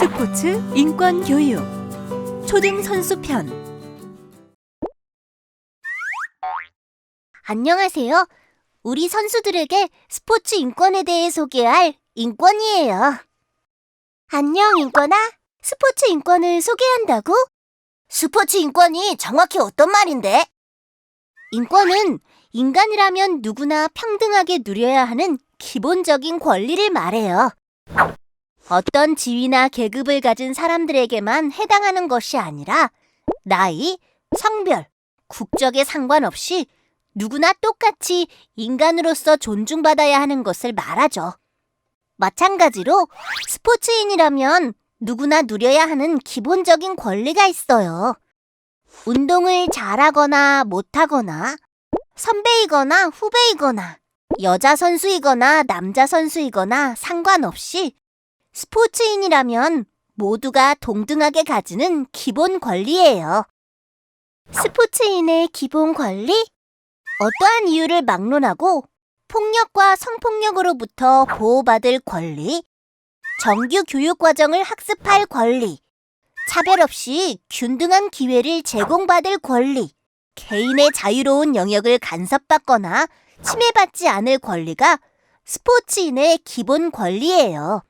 스포츠 인권 교육 초등 선수 편. 안녕하세요. 우리 선수들에게 스포츠 인권에 대해 소개할 인권이에요. 안녕, 인권아. 스포츠 인권을 소개한다고? 스포츠 인권이 정확히 어떤 말인데? 인권은 인간이라면 누구나 평등하게 누려야 하는 기본적인 권리를 말해요. 어떤 지위나 계급을 가진 사람들에게만 해당하는 것이 아니라 나이, 성별, 국적에 상관없이 누구나 똑같이 인간으로서 존중받아야 하는 것을 말하죠. 마찬가지로 스포츠인이라면 누구나 누려야 하는 기본적인 권리가 있어요. 운동을 잘하거나 못하거나, 선배이거나 후배이거나, 여자 선수이거나 남자 선수이거나 상관없이 스포츠인이라면 모두가 동등하게 가지는 기본 권리예요. 스포츠인의 기본 권리? 어떠한 이유를 막론하고 폭력과 성폭력으로부터 보호받을 권리, 정규 교육 과정을 학습할 권리, 차별 없이 균등한 기회를 제공받을 권리, 개인의 자유로운 영역을 간섭받거나 침해받지 않을 권리가 스포츠인의 기본 권리예요.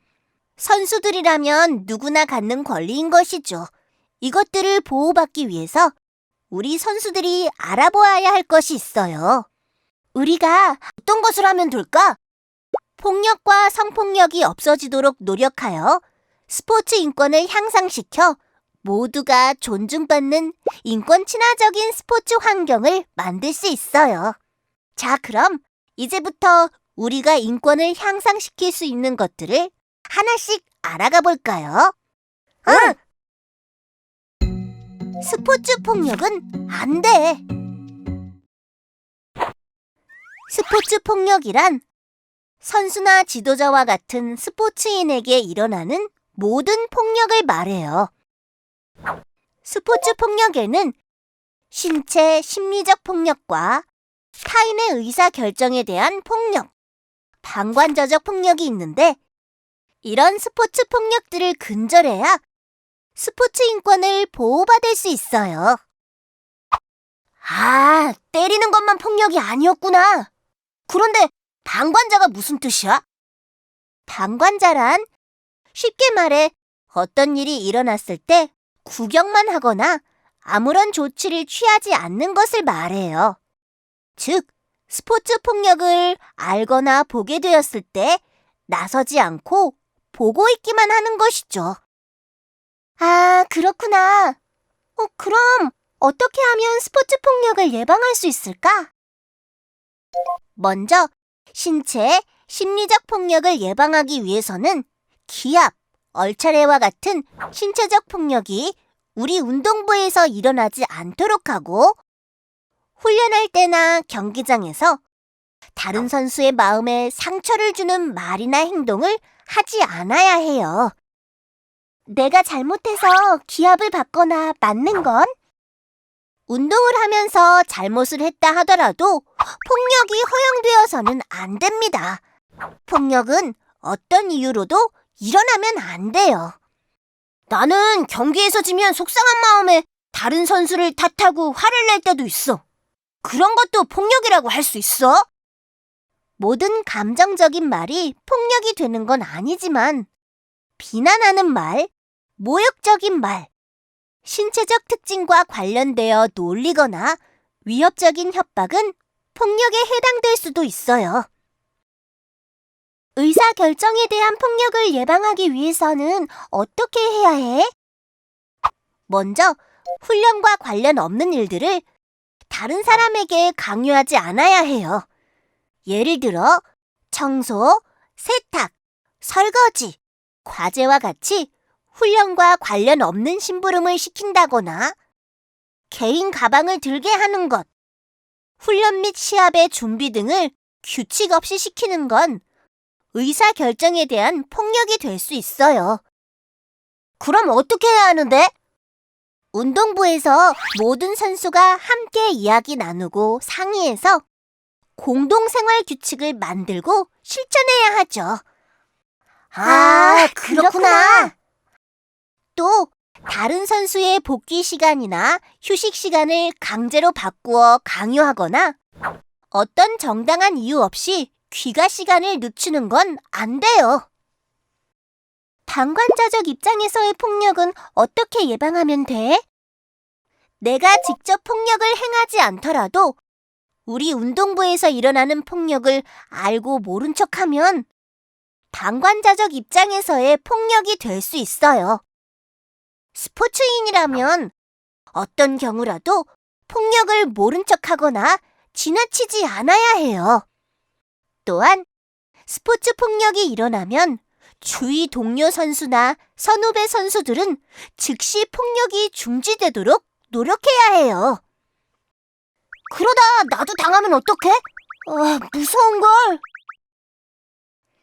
선수들이라면 누구나 갖는 권리인 것이죠. 이것들을 보호받기 위해서 우리 선수들이 알아보아야 할 것이 있어요. 우리가 어떤 것을 하면 될까? 폭력과 성폭력이 없어지도록 노력하여 스포츠 인권을 향상시켜 모두가 존중받는 인권 친화적인 스포츠 환경을 만들 수 있어요. 자, 그럼 이제부터 우리가 인권을 향상시킬 수 있는 것들을 하나씩 알아가 볼까요? 응! 스포츠 폭력은 안 돼. 스포츠 폭력이란 선수나 지도자와 같은 스포츠인에게 일어나는 모든 폭력을 말해요. 스포츠 폭력에는 신체, 심리적 폭력과 타인의 의사 결정에 대한 폭력, 방관자적 폭력이 있는데 이런 스포츠 폭력들을 근절해야 스포츠 인권을 보호받을 수 있어요. 아, 때리는 것만 폭력이 아니었구나. 그런데 방관자가 무슨 뜻이야? 방관자란 쉽게 말해 어떤 일이 일어났을 때 구경만 하거나 아무런 조치를 취하지 않는 것을 말해요. 즉, 스포츠 폭력을 알거나 보게 되었을 때 나서지 않고 보고 있기만 하는 것이죠. 아, 그렇구나. 그럼 어떻게 하면 스포츠 폭력을 예방할 수 있을까? 먼저 신체, 심리적 폭력을 예방하기 위해서는 기합, 얼차례와 같은 신체적 폭력이 우리 운동부에서 일어나지 않도록 하고 훈련할 때나 경기장에서 다른 선수의 마음에 상처를 주는 말이나 행동을 하지 않아야 해요. 내가 잘못해서 기합을 받거나 맞는 건 운동을 하면서 잘못을 했다 하더라도 폭력이 허용되어서는 안 됩니다. 폭력은 어떤 이유로도 일어나면 안 돼요. 나는 경기에서 지면 속상한 마음에 다른 선수를 탓하고 화를 낼 때도 있어. 그런 것도 폭력이라고 할 수 있어? 모든 감정적인 말이 폭력이 되는 건 아니지만 비난하는 말, 모욕적인 말, 신체적 특징과 관련되어 놀리거나 위협적인 협박은 폭력에 해당될 수도 있어요. 의사결정에 대한 폭력을 예방하기 위해서는 어떻게 해야 해? 먼저 훈련과 관련 없는 일들을 다른 사람에게 강요하지 않아야 해요. 예를 들어 청소, 세탁, 설거지, 과제와 같이 훈련과 관련 없는 심부름을 시킨다거나 개인 가방을 들게 하는 것, 훈련 및 시합의 준비 등을 규칙 없이 시키는 건 의사결정에 대한 폭력이 될 수 있어요. 그럼 어떻게 해야 하는데? 운동부에서 모든 선수가 함께 이야기 나누고 상의해서 공동생활 규칙을 만들고 실천해야 하죠. 아, 그렇구나. 또 다른 선수의 복귀 시간이나 휴식 시간을 강제로 바꾸어 강요하거나 어떤 정당한 이유 없이 귀가 시간을 늦추는 건 안 돼요. 방관자적 입장에서의 폭력은 어떻게 예방하면 돼? 내가 직접 폭력을 행하지 않더라도 우리 운동부에서 일어나는 폭력을 알고 모른 척하면 방관자적 입장에서의 폭력이 될 수 있어요. 스포츠인이라면 어떤 경우라도 폭력을 모른 척하거나 지나치지 않아야 해요. 또한 스포츠 폭력이 일어나면 주위 동료 선수나 선후배 선수들은 즉시 폭력이 중지되도록 노력해야 해요. 그러다 나도 당하면 어떡해? 무서운걸.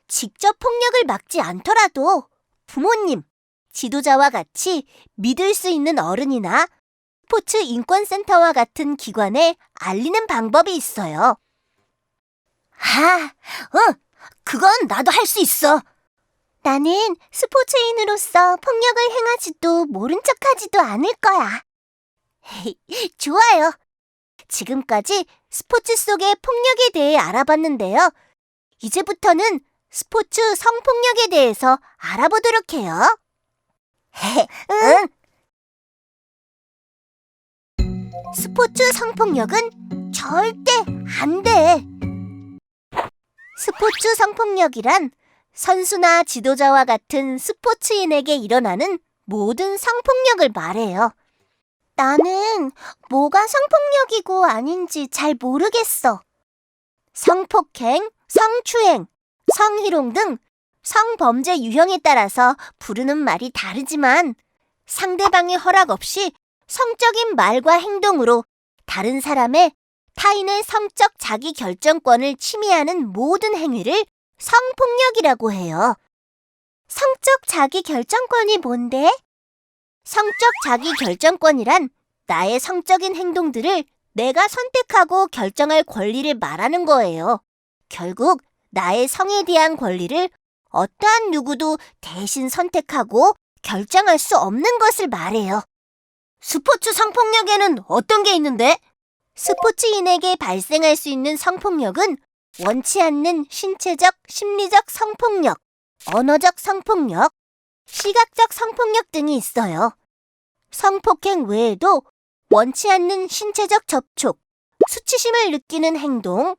직접 폭력을 막지 않더라도 부모님, 지도자와 같이 믿을 수 있는 어른이나 스포츠 인권센터와 같은 기관에 알리는 방법이 있어요. 그건 나도 할 수 있어. 나는 스포츠인으로서 폭력을 행하지도 모른 척하지도 않을 거야. 좋아요. 지금까지 스포츠 속의 폭력에 대해 알아봤는데요. 이제부터는 스포츠 성폭력에 대해서 알아보도록 해요. 응. 스포츠 성폭력은 절대 안 돼. 스포츠 성폭력이란 선수나 지도자와 같은 스포츠인에게 일어나는 모든 성폭력을 말해요. 나는 뭐가 성폭력이고 아닌지 잘 모르겠어. 성폭행, 성추행, 성희롱 등 성범죄 유형에 따라서 부르는 말이 다르지만 상대방의 허락 없이 성적인 말과 행동으로 다른 사람의 타인의 성적 자기 결정권을 침해하는 모든 행위를 성폭력이라고 해요. 성적 자기 결정권이 뭔데? 성적 자기 결정권이란 나의 성적인 행동들을 내가 선택하고 결정할 권리를 말하는 거예요. 결국 나의 성에 대한 권리를 어떠한 누구도 대신 선택하고 결정할 수 없는 것을 말해요. 스포츠 성폭력에는 어떤 게 있는데? 스포츠인에게 발생할 수 있는 성폭력은 원치 않는 신체적, 심리적 성폭력, 언어적 성폭력, 시각적 성폭력 등이 있어요. 성폭행 외에도 원치 않는 신체적 접촉, 수치심을 느끼는 행동,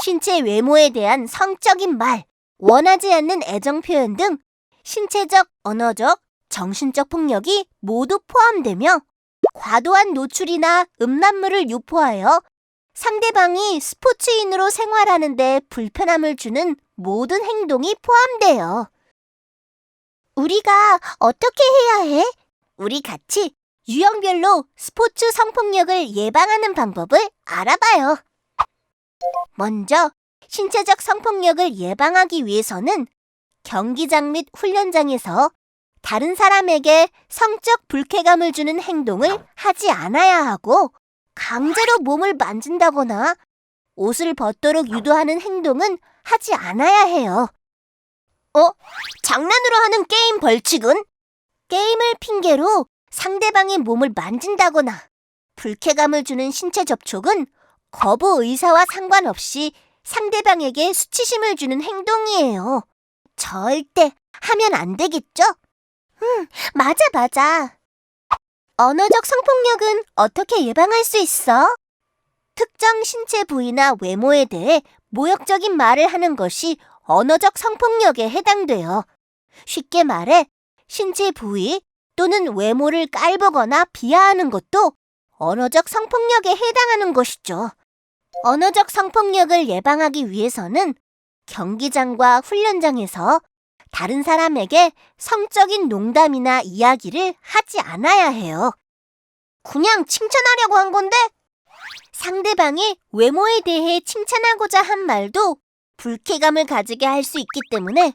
신체 외모에 대한 성적인 말, 원하지 않는 애정 표현 등 신체적, 언어적, 정신적 폭력이 모두 포함되며 과도한 노출이나 음란물을 유포하여 상대방이 스포츠인으로 생활하는 데 불편함을 주는 모든 행동이 포함돼요. 우리가 어떻게 해야 해? 우리 같이 유형별로 스포츠 성폭력을 예방하는 방법을 알아봐요. 먼저 신체적 성폭력을 예방하기 위해서는 경기장 및 훈련장에서 다른 사람에게 성적 불쾌감을 주는 행동을 하지 않아야 하고 강제로 몸을 만진다거나 옷을 벗도록 유도하는 행동은 하지 않아야 해요. 장난으로 하는 게임 벌칙은? 게임을 핑계로 상대방의 몸을 만진다거나 불쾌감을 주는 신체 접촉은 거부 의사와 상관없이 상대방에게 수치심을 주는 행동이에요. 절대 하면 안 되겠죠? 맞아. 언어적 성폭력은 어떻게 예방할 수 있어? 특정 신체 부위나 외모에 대해 모욕적인 말을 하는 것이 언어적 성폭력에 해당돼요. 쉽게 말해 신체 부위 또는 외모를 깔보거나 비하하는 것도 언어적 성폭력에 해당하는 것이죠. 언어적 성폭력을 예방하기 위해서는 경기장과 훈련장에서 다른 사람에게 성적인 농담이나 이야기를 하지 않아야 해요. 그냥 칭찬하려고 한 건데 상대방의 외모에 대해 칭찬하고자 한 말도 불쾌감을 가지게 할 수 있기 때문에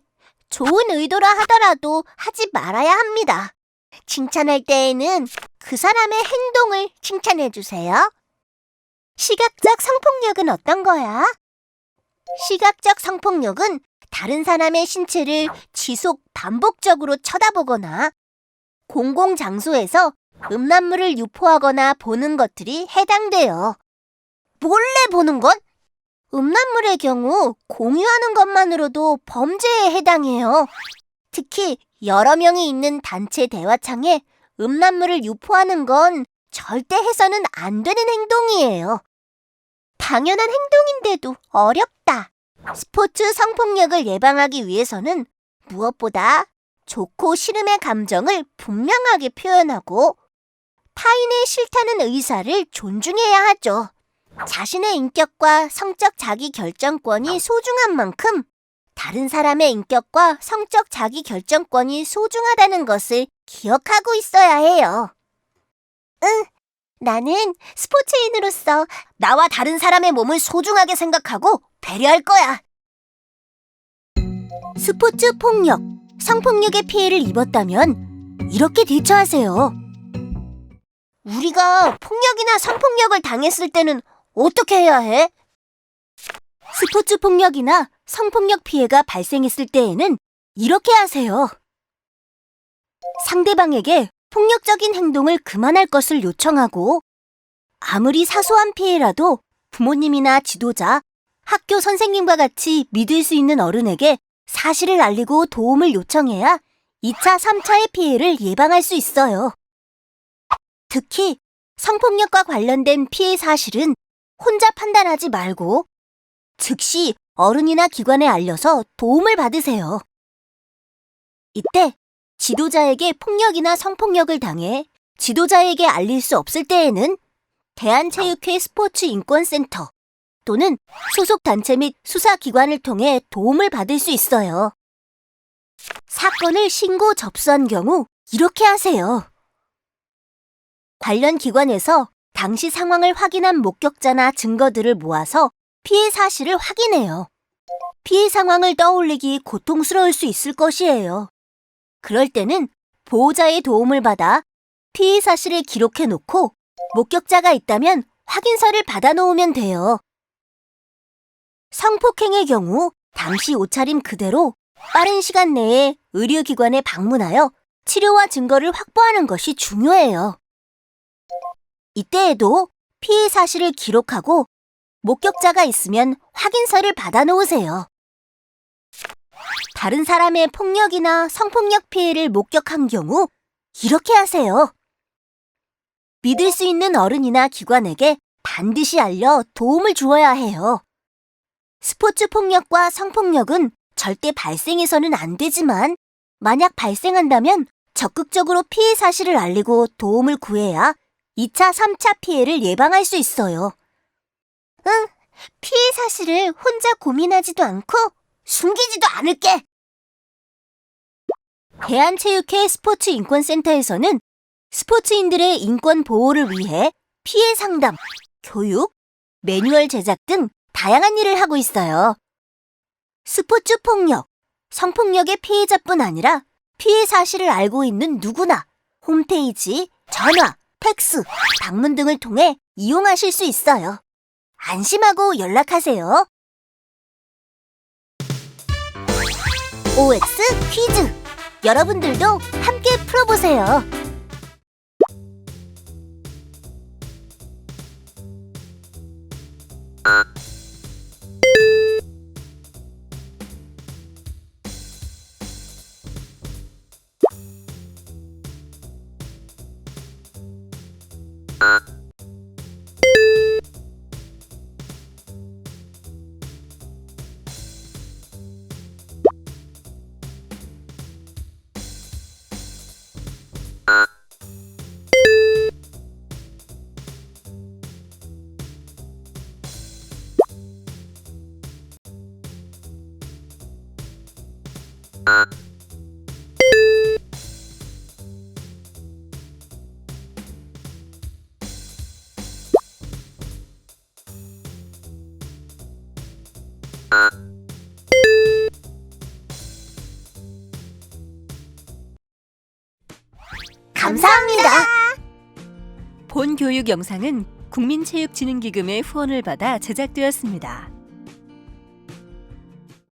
좋은 의도라 하더라도 하지 말아야 합니다. 칭찬할 때에는 그 사람의 행동을 칭찬해주세요. 시각적 성폭력은 어떤 거야? 시각적 성폭력은 다른 사람의 신체를 지속 반복적으로 쳐다보거나 공공장소에서 음란물을 유포하거나 보는 것들이 해당돼요. 몰래 보는 것? 음란물의 경우 공유하는 것만으로도 범죄에 해당해요. 특히 여러 명이 있는 단체 대화창에 음란물을 유포하는 건 절대 해서는 안 되는 행동이에요. 당연한 행동인데도 어렵다. 스포츠 성폭력을 예방하기 위해서는 무엇보다 좋고 싫음의 감정을 분명하게 표현하고 타인의 싫다는 의사를 존중해야 하죠. 자신의 인격과 성적 자기 결정권이 소중한 만큼 다른 사람의 인격과 성적 자기 결정권이 소중하다는 것을 기억하고 있어야 해요. 나는 스포츠인으로서 나와 다른 사람의 몸을 소중하게 생각하고 배려할 거야. 스포츠 폭력, 성폭력의 피해를 입었다면 이렇게 대처하세요. 우리가 폭력이나 성폭력을 당했을 때는 어떻게 해야 해? 스포츠 폭력이나 성폭력 피해가 발생했을 때에는 이렇게 하세요. 상대방에게 폭력적인 행동을 그만할 것을 요청하고 아무리 사소한 피해라도 부모님이나 지도자, 학교 선생님과 같이 믿을 수 있는 어른에게 사실을 알리고 도움을 요청해야 2차, 3차의 피해를 예방할 수 있어요. 특히 성폭력과 관련된 피해 사실은 혼자 판단하지 말고 즉시 어른이나 기관에 알려서 도움을 받으세요. 이때 지도자에게 폭력이나 성폭력을 당해 지도자에게 알릴 수 없을 때에는 대한체육회 스포츠인권센터 또는 소속 단체 및 수사기관을 통해 도움을 받을 수 있어요. 사건을 신고 접수한 경우 이렇게 하세요. 관련 기관에서 당시 상황을 확인한 목격자나 증거들을 모아서 피해 사실을 확인해요. 피해 상황을 떠올리기 고통스러울 수 있을 것이에요. 그럴 때는 보호자의 도움을 받아 피해 사실을 기록해놓고 목격자가 있다면 확인서를 받아놓으면 돼요. 성폭행의 경우 당시 옷차림 그대로 빠른 시간 내에 의료기관에 방문하여 치료와 증거를 확보하는 것이 중요해요. 이때에도 피해 사실을 기록하고 목격자가 있으면 확인서를 받아놓으세요. 다른 사람의 폭력이나 성폭력 피해를 목격한 경우 이렇게 하세요. 믿을 수 있는 어른이나 기관에게 반드시 알려 도움을 주어야 해요. 스포츠 폭력과 성폭력은 절대 발생해서는 안 되지만 만약 발생한다면 적극적으로 피해 사실을 알리고 도움을 구해야 2차, 3차 피해를 예방할 수 있어요. 피해 사실을 혼자 고민하지도 않고 숨기지도 않을게. 대한체육회 스포츠인권센터에서는 스포츠인들의 인권 보호를 위해 피해 상담, 교육, 매뉴얼 제작 등 다양한 일을 하고 있어요. 스포츠 폭력, 성폭력의 피해자뿐 아니라 피해 사실을 알고 있는 누구나 홈페이지, 전화, 팩스, 방문 등을 통해 이용하실 수 있어요. 안심하고 연락하세요. OX 퀴즈! 여러분들도 함께 풀어보세요. 감사합니다. 본 교육 영상은 국민체육진흥기금의 후원을 받아 제작되었습니다.